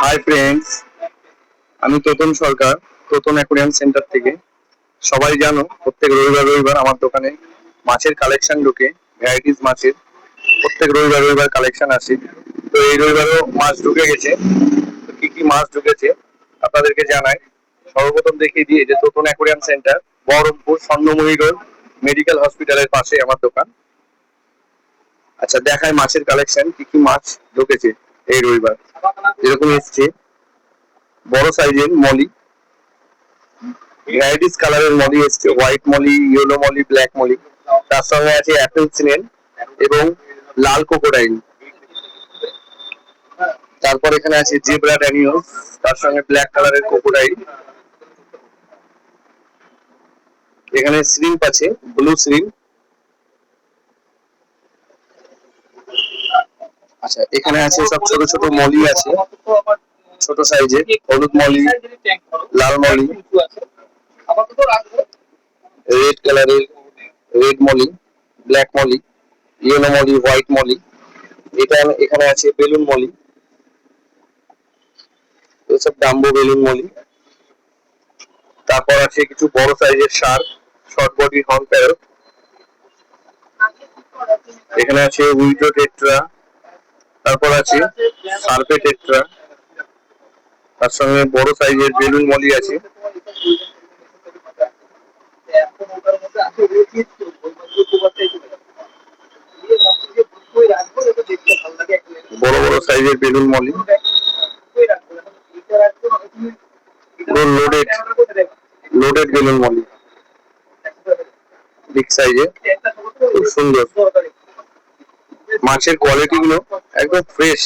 Hi friends, আমি তোতন সরকার, Totan aquarium centre থেকে। সবাই জানো প্রত্যেক রবিবার রবিবার আমার দোকানে মাছের কালেকশন ঢোকে, ভ্যারাইটিস মাছের। প্রত্যেক রবিবার রবিবার কালেকশন আসে। তো এই রবিবারও মাছ ঢুকে গেছে। তো কি কি মাছ ঢুকেছে আপনাদেরকে জানাই। সর্বপ্রথম দেখিয়ে দিই, যে Totan aquarium centre, Baharampur Swarnamoyee road, medical হসপিটালের পাশে আমার দোকান। আচ্ছা, দেখায় মাছের কালেকশন কি কি মাছ ঢুকেছে এই রবিবার। এরকম এসছে বড় সাইজের মলি, ভ্যারাইটিস কালারের মলি এসছে, white molly, yellow molly, black molly. তার সঙ্গে আছে অ্যাপেল স্নেল এবং লাল কোকোডাইল। তারপর এখানে আছে জেব্রা ড্যানিয়স, তার সঙ্গে ব্ল্যাক কালারের কোকোডাইল। এখানে শ্রিম্প আছে, ব্লু শ্রিম্প। আচ্ছা, এখানে আছে সব ছোট ছোট মলি আছে, ছোট সাইজের, হলুদ মলি, লাল মলি, রেড কালারের red molly, black molly, yellow molly, white molly. এখানে আছে বেলুন মলি, এসব ডাম্বো বেলুন মলি। তারপর আছে কিছু বড় সাইজের Shark, short body horn parrot. এখানে আছে উইডো টেট্রা, তারপর আছে সার্পে টেট্রা, তার সঙ্গে বড় সাইজের বেলুন মলি আছে। বড় বড় সাইজের বেলুন মলি, পুরো loaded loaded balloon Moli, big সাইজের, খুব সুন্দর। মাছের কোয়ালিটি গুলো একদম ফ্রেশ।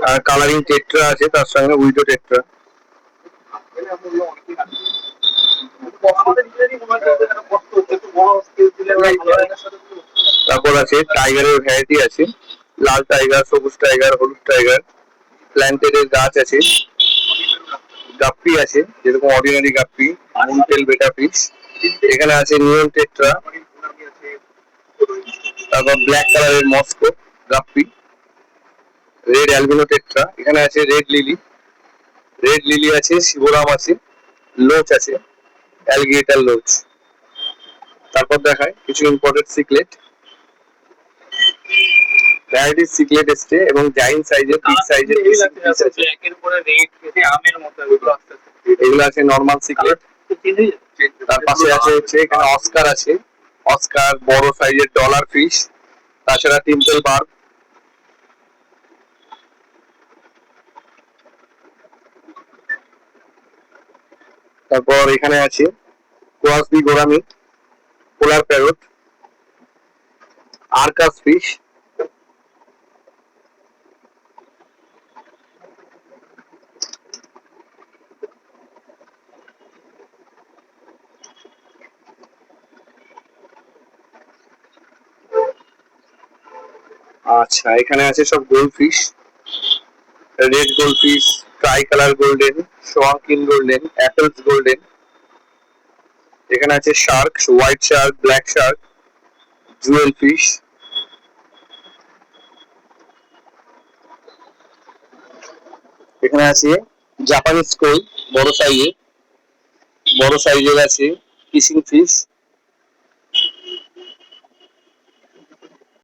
আর কালারিং টেট্রা আছে, তার সঙ্গে উইডো টেট্রা। তারপর আছে টাইগারের ভ্যারাইটি আছে, লাল টাইগার, সবুজ টাইগার, হলুদ টাইগার। প্ল্যান্টেডের গাছ আছে, গাপ্পি আছে, যেরকম অর্ডিনারি গাপ্পি, মুনটেল বেটা ফিশ। এখানে আছে নিয়ন টেট্রা, তারপর ব্ল্যাক কালারের মস্কো গাপ্পি, রেড অ্যালবিনো টেট্রা। এখানে আছে রেড লিলি, রেড লিলি আছে, শিবরাম আছে, লোচ আছে, অ্যালিগেটর লোচ। তারপর দেখায় কিছু ইম্পোর্টেড সিকলেট, ভ্যারাইটিস সিকলেট এসছে, এবং জাইন্ট সাইজের, বিগ সাইজের পিস আছে। এগুলো আছে নরমাল সিকলেট। তার পাশে আছে হচ্ছে এখানে অস্কার আছে, অস্কার বড় সাইজের ডলার ফিশ। তাছাড়া টিম্পল বার্ব। তারপর এখানে আছে ক্রসবি গোরামি, পোলার প্যারট, আরকাস ফিশ। আচ্ছা, এখানে আছে সব gold fish, red gold fish, tri colour golden, সোয়াঙ্কিন গোল্ডেন, অ্যাপেলস গোল্ডেন। এখানে আছে shark, white shark, black shark, jewel fish. এখানে আছে জাপানিজ কই, বড় সাইজের আছে কিসিং ফিশ।